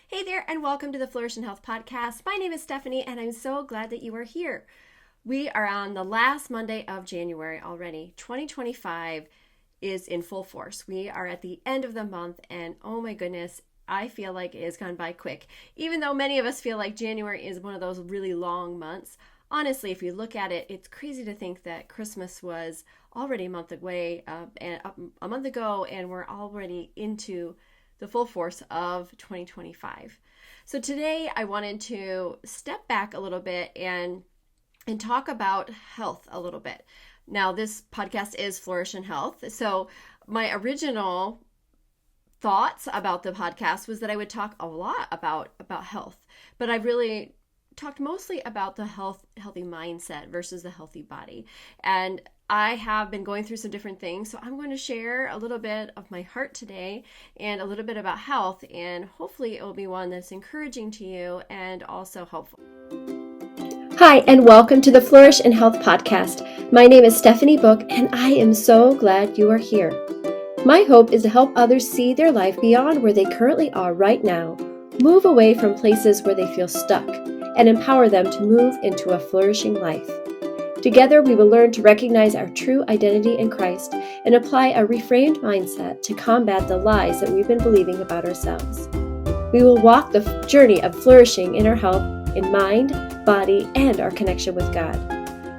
Hey there, and welcome to the Flourish and Health Podcast. My name is Stephanie, and I'm so glad that you are here. We are on the last Monday of January already. 2025 is in full force. We are at the end of the month, and oh my goodness, I feel like it has gone by quick. Even though many of us feel like January is one of those really long months, honestly, if you look at it, it's crazy to think that Christmas was already a month away, a month ago, and we're already into the full force of 2025. So today I wanted to step back a little bit and talk about health a little bit. Now, this podcast is Flourish and Health. So my original thoughts about the podcast was that I would talk a lot about health, but I've really talked mostly about the healthy mindset versus the healthy body. And I have been going through some different things, so I'm going to share a little bit of my heart today and a little bit about health, and hopefully it will be one that's encouraging to you and also helpful. Hi, and welcome to the Flourish and Health Podcast. My name is Stephanie Book, and I am so glad you are here. My hope is to help others see their life beyond where they currently are right now, move away from places where they feel stuck, and empower them to move into a flourishing life. Together, we will learn to recognize our true identity in Christ and apply a reframed mindset to combat the lies that we've been believing about ourselves. We will walk the journey of flourishing in our health, in mind, body, and our connection with God.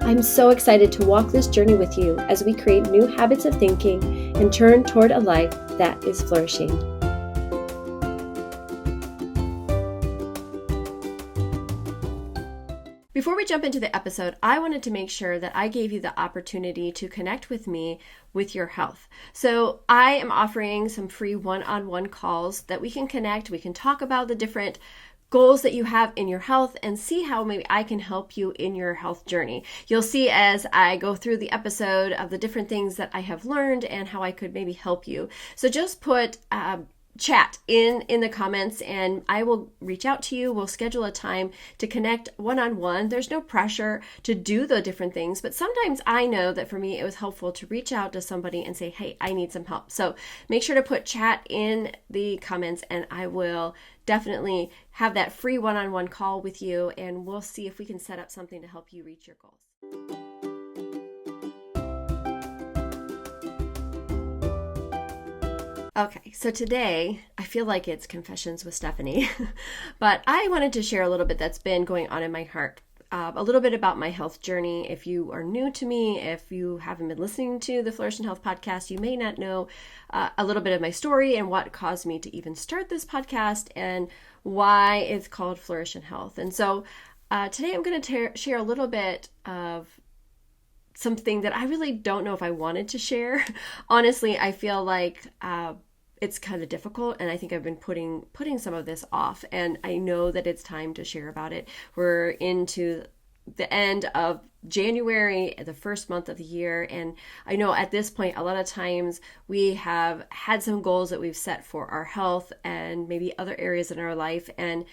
I'm so excited to walk this journey with you as we create new habits of thinking and turn toward a life that is flourishing. Before we jump into the episode, I wanted to make sure that I gave you the opportunity to connect with me with your health. So I am offering some free one-on-one calls that we can connect. We can talk about the different goals that you have in your health and see how maybe I can help you in your health journey. You'll see as I go through the episode of the different things that I have learned and how I could maybe help you. So just put chat in the comments and I will reach out to you. We'll schedule a time to connect one-on-one. There's no pressure to do the different things, but sometimes I know that for me it was helpful to reach out to somebody and say, hey, I need some help. So make sure to put chat in the comments and I will definitely have that free one-on-one call with you and we'll see if we can set up something to help you reach your goals. Okay, so today I feel like it's Confessions with Stephanie, but I wanted to share a little bit that's been going on in my heart, a little bit about my health journey. If you are new to me, if you haven't been listening to the Flourish and Health podcast, you may not know a little bit of my story and what caused me to even start this podcast and why it's called Flourish and Health. And so today I'm going to share a little bit of something that I really don't know if I wanted to share. Honestly, I feel like it's kind of difficult and I think I've been putting some of this off and I know that it's time to share about it. We're into the end of January, the first month of the year, and I know at this point a lot of times we have had some goals that we've set for our health and maybe other areas in our life, and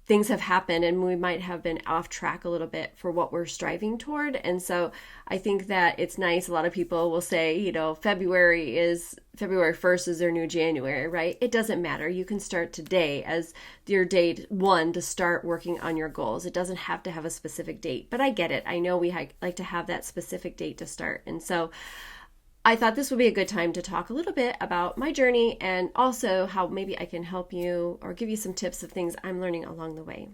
things have happened and we might have been off track a little bit for what we're striving toward. And so I think that it's nice. A lot of people will say, February 1st is their new January, right? It doesn't matter. You can start today as your date one to start working on your goals. It doesn't have to have a specific date, but I get it. I know we like to have that specific date to start. And so I thought this would be a good time to talk a little bit about my journey and also how maybe I can help you or give you some tips of things I'm learning along the way.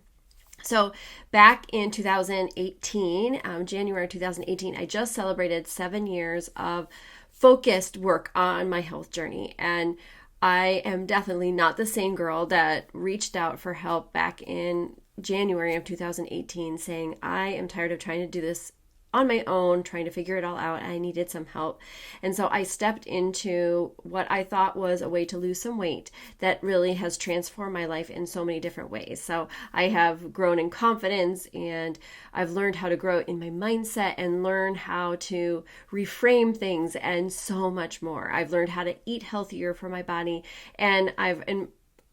So back in 2018, January 2018, I just celebrated 7 years of focused work on my health journey. And I am definitely not the same girl that reached out for help back in January of 2018 saying, I am tired of trying to do this on my own, trying to figure it all out. I needed some help. And so I stepped into what I thought was a way to lose some weight that really has transformed my life in so many different ways. So I have grown in confidence and I've learned how to grow in my mindset and learn how to reframe things and so much more. I've learned how to eat healthier for my body and I've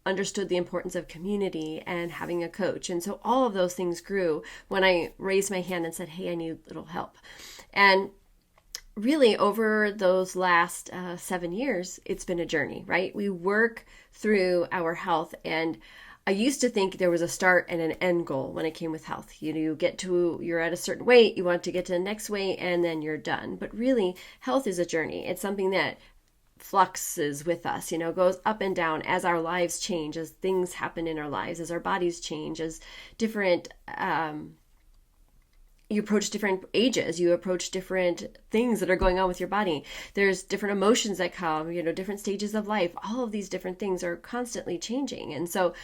understood the importance of community and having a coach. And so all of those things grew when I raised my hand and said, hey, I need a little help. And really over those last 7 years, it's been a journey, right? We work through our health and I used to think there was a start and an end goal when it came with health. You're at a certain weight, you want to get to the next weight, and then you're done. But really, health is a journey. It's something that fluxes with us, goes up and down as our lives change, as things happen in our lives, as our bodies change, as different, you approach different ages, you approach different things that are going on with your body. There's different emotions that come, different stages of life. All of these different things are constantly changing. And so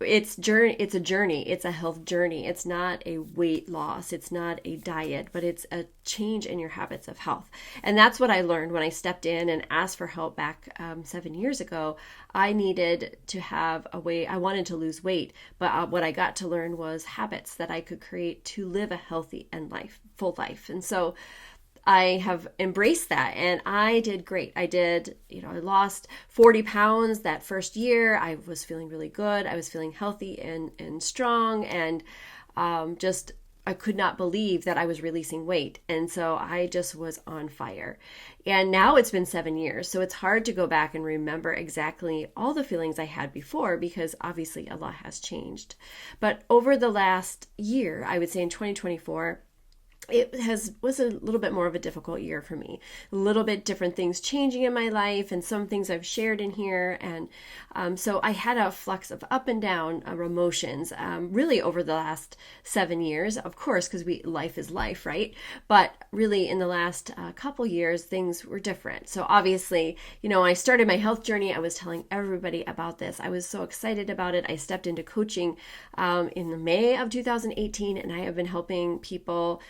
it's a journey. It's a health journey. It's not a weight loss. It's not a diet, but it's a change in your habits of health. And that's what I learned when I stepped in and asked for help back 7 years ago. I needed to have a way. I wanted to lose weight, but what I got to learn was habits that I could create to live a healthy and full life. And so I have embraced that, and I did great. I lost 40 pounds that first year. I was feeling really good. I was feeling healthy and strong, and I could not believe that I was releasing weight. And so I just was on fire. And now it's been 7 years. So it's hard to go back and remember exactly all the feelings I had before, because obviously a lot has changed. But over the last year, I would say in 2024, it was a little bit more of a difficult year for me. A little bit different things changing in my life, and some things I've shared in here. And so I had a flux of up and down emotions really over the last 7 years, of course, because life is life, right? But really in the last couple years, things were different. So obviously, when I started my health journey, I was telling everybody about this. I was so excited about it. I stepped into coaching in the May of 2018, and I have been helping people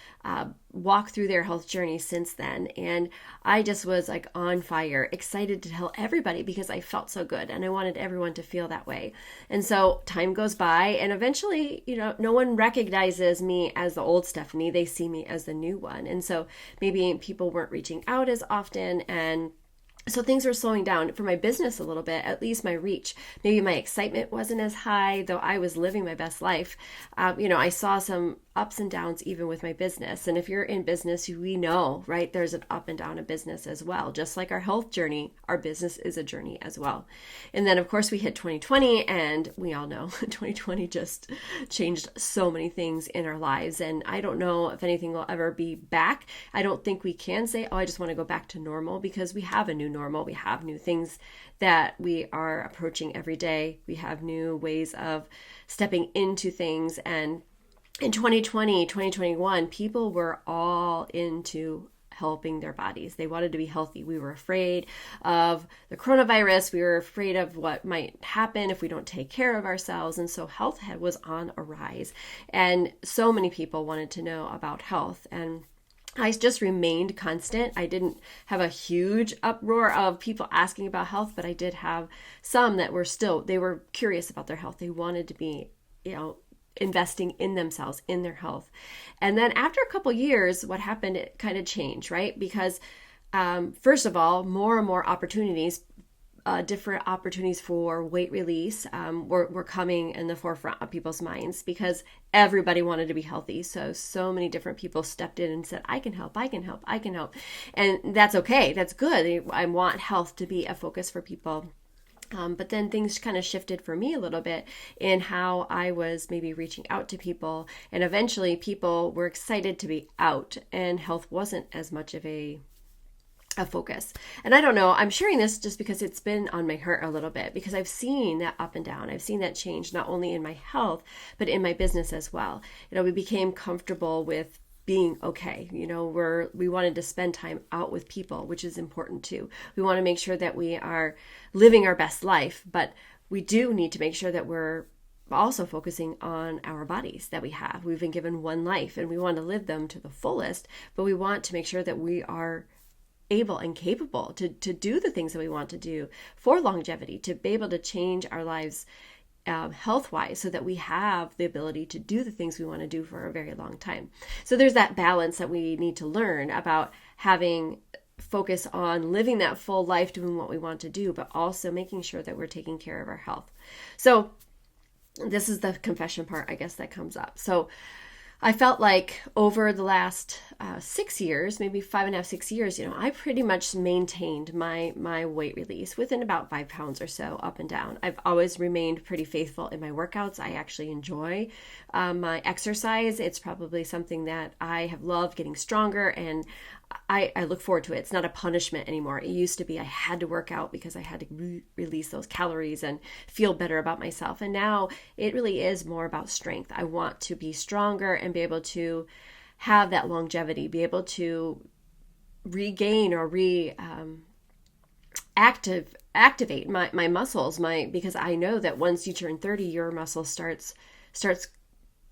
walk through their health journey since then. And I just was like on fire, excited to tell everybody because I felt so good and I wanted everyone to feel that way. And so time goes by, and eventually, no one recognizes me as the old Stephanie. They see me as the new one. And so maybe people weren't reaching out as often, and so things were slowing down for my business a little bit, at least my reach. Maybe my excitement wasn't as high, though I was living my best life. I saw some ups and downs even with my business. And if you're in business, we know, right, there's an up and down in business as well. Just like our health journey, our business is a journey as well. And then, of course, we hit 2020, and we all know 2020 just changed so many things in our lives. And I don't know if anything will ever be back. I don't think we can say, I just want to go back to normal, because we have a new normal. We have new things that we are approaching every day. We have new ways of stepping into things. And in 2020, 2021, people were all into helping their bodies. They wanted to be healthy. We were afraid of the coronavirus. We were afraid of what might happen if we don't take care of ourselves. And so health was on a rise. And so many people wanted to know about health. And I just remained constant. I didn't have a huge uproar of people asking about health, but I did have some that they were curious about their health. They wanted to be, investing in themselves, in their health. And then after a couple years, what happened, it kind of changed, right? Because first of all, more and more opportunities, different opportunities for weight release were coming in the forefront of people's minds, because everybody wanted to be healthy. So many different people stepped in and said, I can help, I can help, I can help. And that's okay. That's good. I want health to be a focus for people. But then things kind of shifted for me a little bit in how I was maybe reaching out to people. And eventually people were excited to be out, and health wasn't as much of a focus. And I don't know, I'm sharing this just because it's been on my heart a little bit, because I've seen that up and down. I've seen that change not only in my health, but in my business as well. We became comfortable with being okay. We wanted to spend time out with people, which is important too. We want to make sure that we are living our best life, but we do need to make sure that we're also focusing on our bodies that we have. We've been given one life, and we want to live them to the fullest, but we want to make sure that we are able and capable to do the things that we want to do for longevity, to be able to change our lives health-wise, so that we have the ability to do the things we want to do for a very long time. So there's that balance that we need to learn about, having focus on living that full life, doing what we want to do, but also making sure that we're taking care of our health. So this is the confession part, I guess, that comes up. So I felt like over the last 6 years, maybe 5.5, 6 years, I pretty much maintained my weight release within about 5 pounds or so up and down. I've always remained pretty faithful in my workouts. I actually enjoy my exercise. It's probably something that I have loved, getting stronger, and I look forward to it. It's not a punishment anymore. It used to be I had to work out because I had to release those calories and feel better about myself. And now it really is more about strength. I want to be stronger and be able to have that longevity, be able to regain or activate my muscles, because I know that once you turn 30, your muscle starts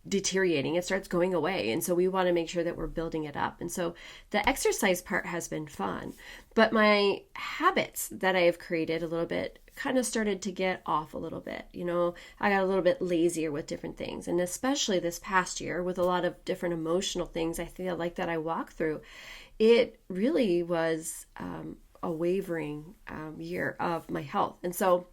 deteriorating, it starts going away. And so we want to make sure that we're building it up. And so the exercise part has been fun, but my habits that I have created a little bit kind of started to get off a little bit. I got a little bit lazier with different things. And especially this past year with a lot of different emotional things I feel like that I walked through, it really was a wavering year of my health. And so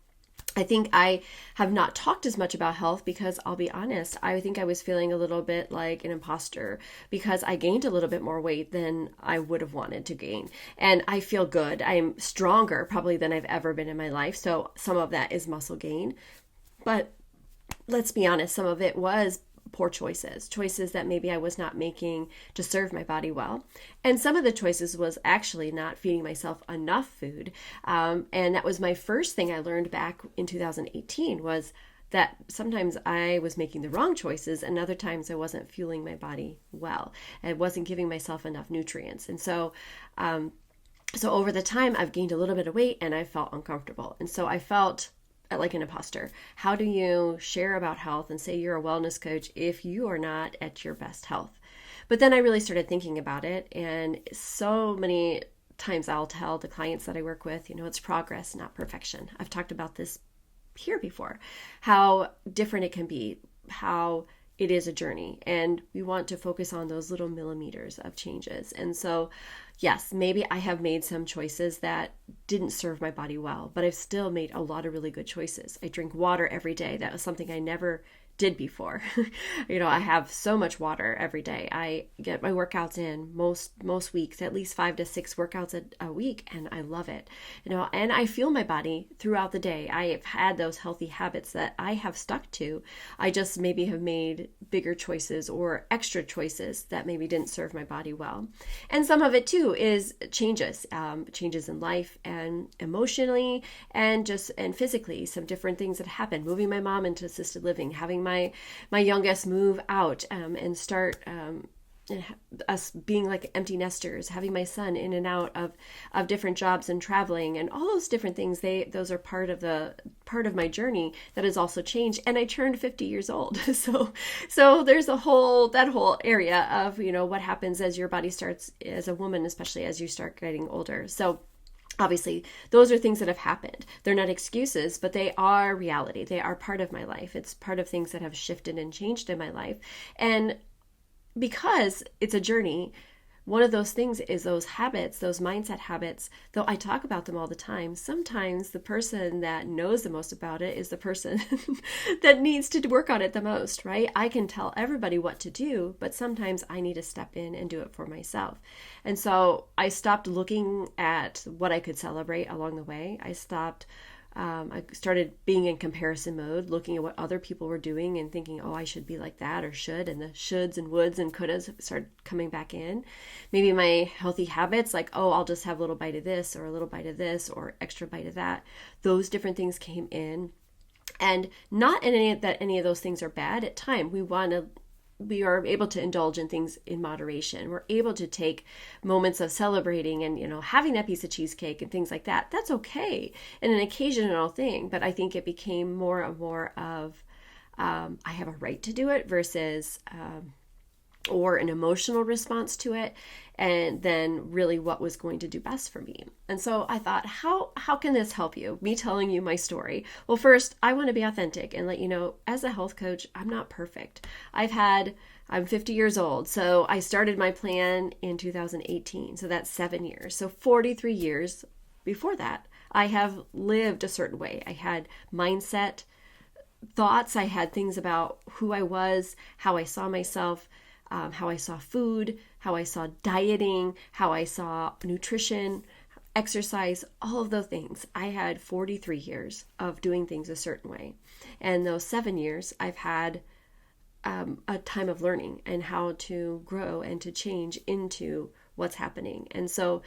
I think I have not talked as much about health because I'll be honest, I think I was feeling a little bit like an imposter because I gained a little bit more weight than I would have wanted to gain. And I feel good. I'm stronger probably than I've ever been in my life. So some of that is muscle gain. But let's be honest, some of it was poor choices that maybe I was not making to serve my body well. And some of the choices was actually not feeding myself enough food. And that was my first thing I learned back in 2018 was that sometimes I was making the wrong choices and other times I wasn't fueling my body well. I wasn't giving myself enough nutrients. And so over the time I've gained a little bit of weight and I felt uncomfortable. And so I felt like an imposter. How do you share about health and say you're a wellness coach if you are not at your best health? But then I really started thinking about it, and so many times I'll tell the clients that I work with, it's progress, not perfection. I've talked about this here before, how different it can be, how it is a journey, and we want to focus on those little millimeters of changes. And so yes, maybe I have made some choices that didn't serve my body well, but I've still made a lot of really good choices. I drink water every day. That was something I never did before. I have so much water every day. I get my workouts in most weeks, at least 5 to 6 workouts a week, and I love it. And I feel my body throughout the day. I have had those healthy habits that I have stuck to. I just maybe have made bigger choices or extra choices that maybe didn't serve my body well. And some of it too is changes in life and emotionally and physically, some different things that happen. Moving my mom into assisted living, having my youngest move out and start us being like empty nesters, having my son in and out of different jobs and traveling and all those different things. Those are part of my journey that has also changed. And I turned 50 years old. So there's that whole area of, what happens as your body starts as a woman, especially as you start getting older. So obviously, those are things that have happened. They're not excuses, but they are reality. They are part of my life. It's part of things that have shifted and changed in my life. And because it's a journey, one of those things is those habits, those mindset habits, though I talk about them all the time. Sometimes the person that knows the most about it is the person that needs to work on it the most, right? I can tell everybody what to do, but sometimes I need to step in and do it for myself. And so I stopped looking at what I could celebrate along the way. I started being in comparison mode, looking at what other people were doing and thinking, oh, I should be like that or should, and the shoulds and woulds and couldas started coming back in. Maybe my healthy habits, like, oh, I'll just have a little bite of this or a little bite of this or extra bite of that. Those different things came in. And not in any of those things are bad. At time, we are able to indulge in things in moderation. We're able to take moments of celebrating and, having that piece of cheesecake and things like that. That's okay. And an occasional thing. But I think it became more and more of, I have a right to do it versus, or an emotional response to it, and then really what was going to do best for me. And so I thought, how can this help you? Me telling you my story. Well, first, I want to be authentic and let you know, as a health coach, I'm not perfect. I'm 50 years old, so I started my plan in 2018, so that's 7 years. So 43 years before that, I have lived a certain way. I had mindset, thoughts, I had things about who I was, how I saw myself, how I saw food, how I saw dieting, how I saw nutrition, exercise, all of those things. I had 43 years of doing things a certain way. And those 7 years, I've had a time of learning and how to grow and to change into what's happening. And so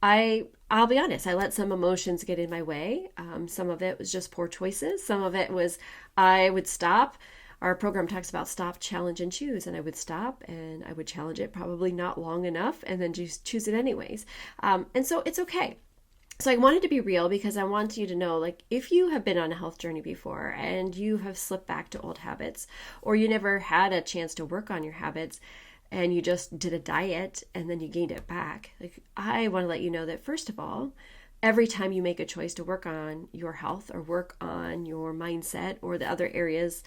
I'll be honest, I let some emotions get in my way. Some of it was just poor choices. Some of it was I would stop. Our program talks about stop, challenge, and choose. And I would stop and I would challenge it probably not long enough and then just choose it anyways. And so it's okay. So I wanted to be real because I want you to know, like, if you have been on a health journey before and you have slipped back to old habits, or you never had a chance to work on your habits and you just did a diet and then you gained it back, like, I want to let you know that, first of all, every time you make a choice to work on your health or work on your mindset or the other areas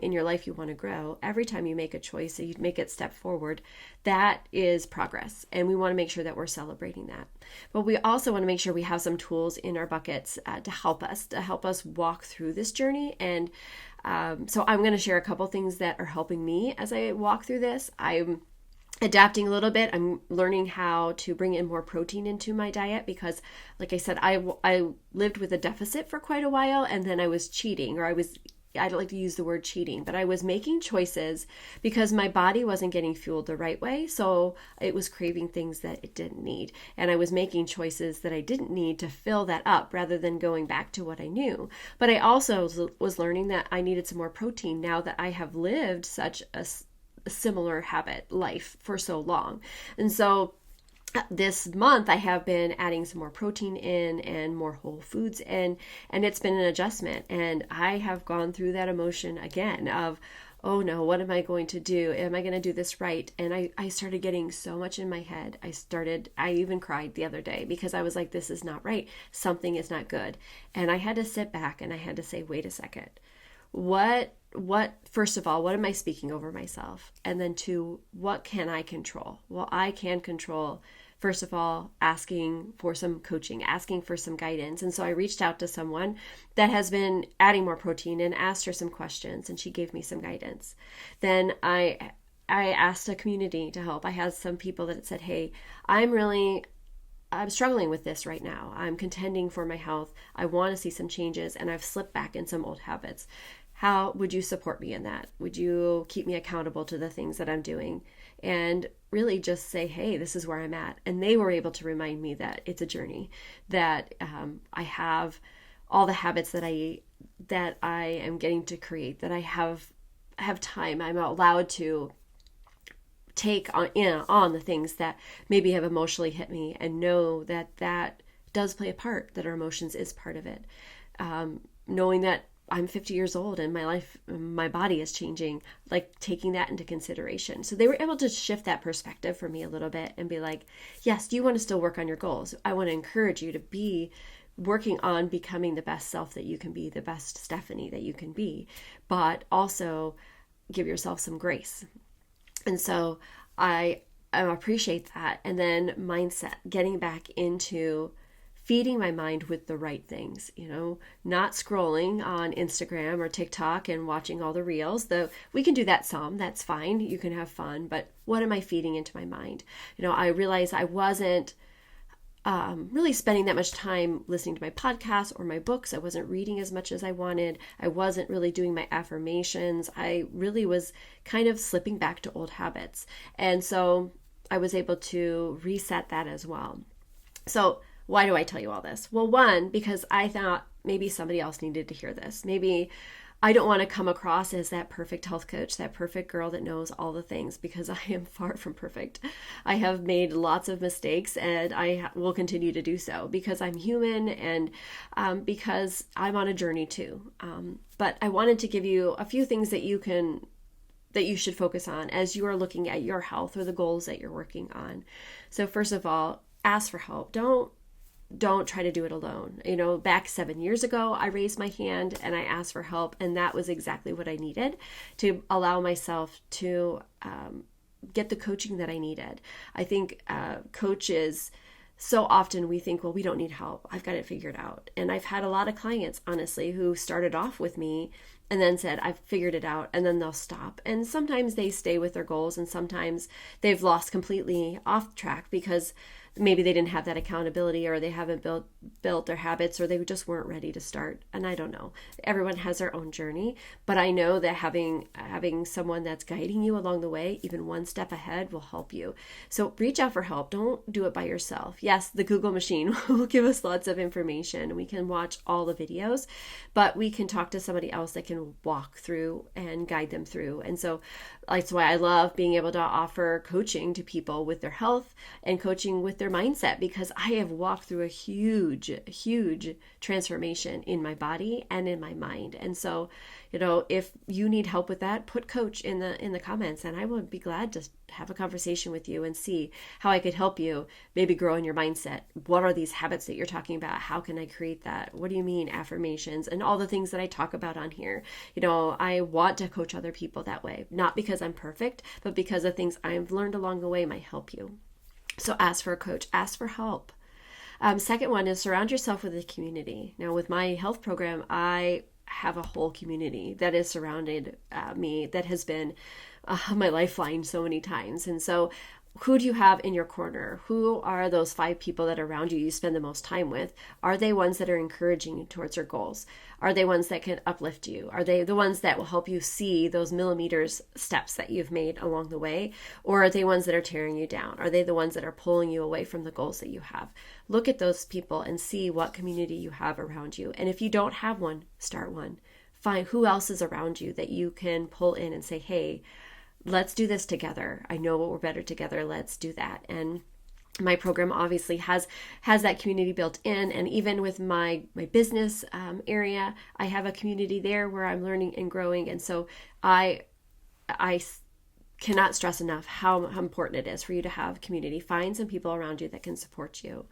in your life you want to grow, every time you make a choice and you make it step forward, that is progress. And we want to make sure that we're celebrating that. But we also want to make sure we have some tools in our buckets to help us walk through this journey. And so I'm going to share a couple things that are helping me as I walk through this. I'm adapting a little bit. I'm learning how to bring in more protein into my diet because, like I said, I lived with a deficit for quite a while, and then I was cheating, or I don't like to use the word cheating, but I was making choices because my body wasn't getting fueled the right way. So it was craving things that it didn't need. And I was making choices that I didn't need to fill that up rather than going back to what I knew. But I also was learning that I needed some more protein now that I have lived such a similar habit life for so long. And so this month I have been adding some more protein in and more whole foods in, and it's been an adjustment. And I have gone through that emotion again of, oh no, what am I going to do? Am I going to do this right? And I started getting so much in my head. I even cried the other day because I was like, this is not right. Something is not good. And I had to sit back and I had to say, wait a second. First of all, what am I speaking over myself? And then two, what can I control? Well, I can control, first of all, asking for some coaching, asking for some guidance. And so I reached out to someone that has been adding more protein and asked her some questions, and she gave me some guidance. Then I asked a community to help. I had some people that said, hey, I'm struggling with this right now. I'm contending for my health. I want to see some changes, and I've slipped back in some old habits. How would you support me in that? Would you keep me accountable to the things that I'm doing? And really just say, hey, this is where I'm at. And they were able to remind me that it's a journey, that I have all the habits that I am getting to create, that I have time. I'm allowed to take on the things that maybe have emotionally hit me, and know that does play a part, that our emotions is part of it. Knowing that I'm 50 years old and my body is changing, like taking that into consideration. So they were able to shift that perspective for me a little bit and be like, yes, do you want to still work on your goals? I want to encourage you to be working on becoming the best self that you can be, the best Stephanie that you can be, but also give yourself some grace. And so I appreciate that. And then mindset, getting back into feeding my mind with the right things, not scrolling on Instagram or TikTok and watching all the reels. Though we can do that some, that's fine. You can have fun, but what am I feeding into my mind? I realized I wasn't really spending that much time listening to my podcasts or my books. I wasn't reading as much as I wanted. I wasn't really doing my affirmations. I really was kind of slipping back to old habits. And so I was able to reset that as well. So why do I tell you all this? Well, one, because I thought maybe somebody else needed to hear this. Maybe I don't want to come across as that perfect health coach, that perfect girl that knows all the things, because I am far from perfect. I have made lots of mistakes, and I will continue to do so because I'm human, and because I'm on a journey too. But I wanted to give you a few things that you should focus on as you are looking at your health or the goals that you're working on. So first of all, ask for help. Don't try to do it alone. Back 7 years ago, I raised my hand and I asked for help, and that was exactly what I needed to allow myself to get the coaching that I needed. I think coaches so often we think, well, we don't need help. I've got it figured out. And I've had a lot of clients, honestly, who started off with me and then said, I've figured it out, and then they'll stop. And sometimes they stay with their goals, and sometimes they've lost completely off track because maybe they didn't have that accountability, or they haven't built their habits, or they just weren't ready to start. And I don't know. Everyone has their own journey, but I know that having someone that's guiding you along the way, even one step ahead, will help you. So reach out for help. Don't do it by yourself. Yes, the Google machine will give us lots of information. We can watch all the videos, but we can talk to somebody else that can walk through and guide them through. And so that's why I love being able to offer coaching to people with their health and coaching with their mindset, because I have walked through a huge transformation in my body and in my mind. And so, if you need help with that, put coach in the comments, and I would be glad to have a conversation with you and see how I could help you maybe grow in your mindset. What are these habits that you're talking about? How can I create that? What do you mean affirmations and all the things that I talk about on here? I want to coach other people that way, not because I'm perfect, but because of things I've learned along the way might help you. So ask for a coach, ask for help. Second one is surround yourself with a community. Now, with my health program, I have a whole community that is surrounded me, that has been my lifeline so many times. And so who do you have in your corner? Who are those 5 people that are around you spend the most time with? Are they ones that are encouraging you towards your goals? Are they ones that can uplift you? Are they the ones that will help you see those millimeters steps that you've made along the way? Or are they ones that are tearing you down? Are they the ones that are pulling you away from the goals that you have? Look at those people and see what community you have around you. And if you don't have one, start one. Find who else is around you that you can pull in and say, hey, let's do this together. I know we're better together. Let's do that. And my program obviously has that community built in. And even with my business area, I have a community there where I'm learning and growing. And so I cannot stress enough how important it is for you to have community. Find some people around you that can support you.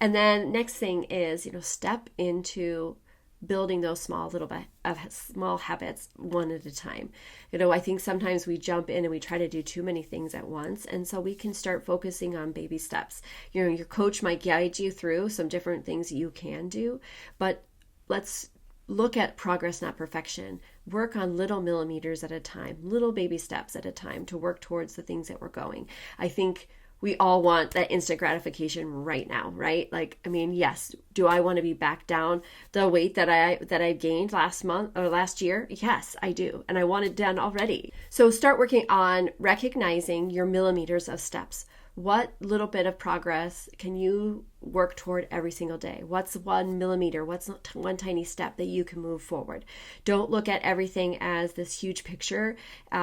And then next thing is, step into building those small habits one at a time. I think sometimes we jump in and we try to do too many things at once. And so we can start focusing on baby steps. Your coach might guide you through some different things you can do, but let's look at progress, not perfection. Work on little millimeters at a time, little baby steps at a time to work towards the things that we're going. I think we all want that instant gratification right now, right? Yes. Do I want to be back down the weight that I gained last month or last year? Yes, I do. And I want it done already. So start working on recognizing your millimeters of steps. What little bit of progress can you work toward every single day? What's 1 millimeter? What's one tiny step that you can move forward? Don't look at everything as this huge picture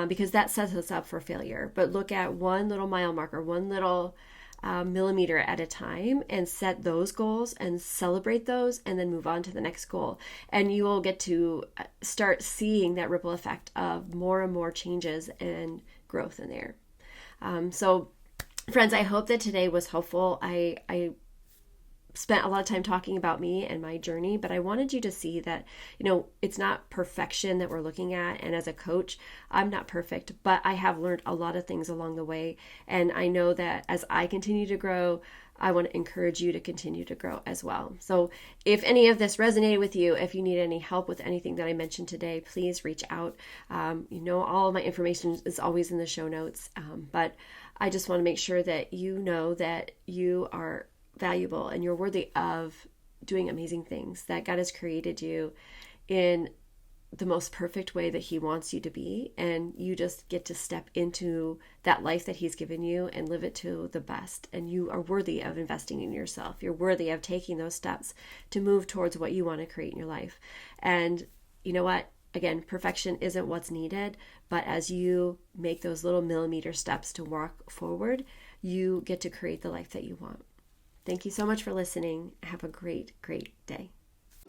because that sets us up for failure. But look at one little mile marker, one little millimeter at a time, and set those goals and celebrate those, and then move on to the next goal. And you will get to start seeing that ripple effect of more and more changes and growth in there. Friends, I hope that today was helpful. I spent a lot of time talking about me and my journey, but I wanted you to see that, it's not perfection that we're looking at. And as a coach, I'm not perfect, but I have learned a lot of things along the way. And I know that as I continue to grow, I want to encourage you to continue to grow as well. So if any of this resonated with you, if you need any help with anything that I mentioned today, please reach out. All of my information is always in the show notes, but I just want to make sure that you know that you are valuable and you're worthy of doing amazing things, that God has created you in the most perfect way that He wants you to be, and you just get to step into that life that He's given you and live it to the best. And you are worthy of investing in yourself. You're worthy of taking those steps to move towards what you want to create in your life. And you know what? Again, perfection isn't what's needed, but as you make those little millimeter steps to walk forward, you get to create the life that you want. Thank you so much for listening. Have a great, great day.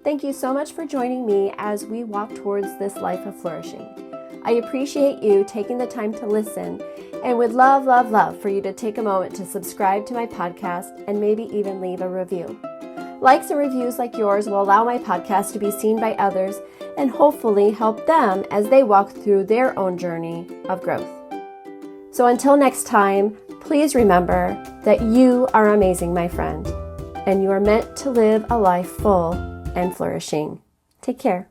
Thank you so much for joining me as we walk towards this life of flourishing. I appreciate you taking the time to listen and would love, love, love for you to take a moment to subscribe to my podcast and maybe even leave a review. Likes and reviews like yours will allow my podcast to be seen by others and hopefully help them as they walk through their own journey of growth. So until next time, Please remember that you are amazing, my friend, and you are meant to live a life full and flourishing. Take care.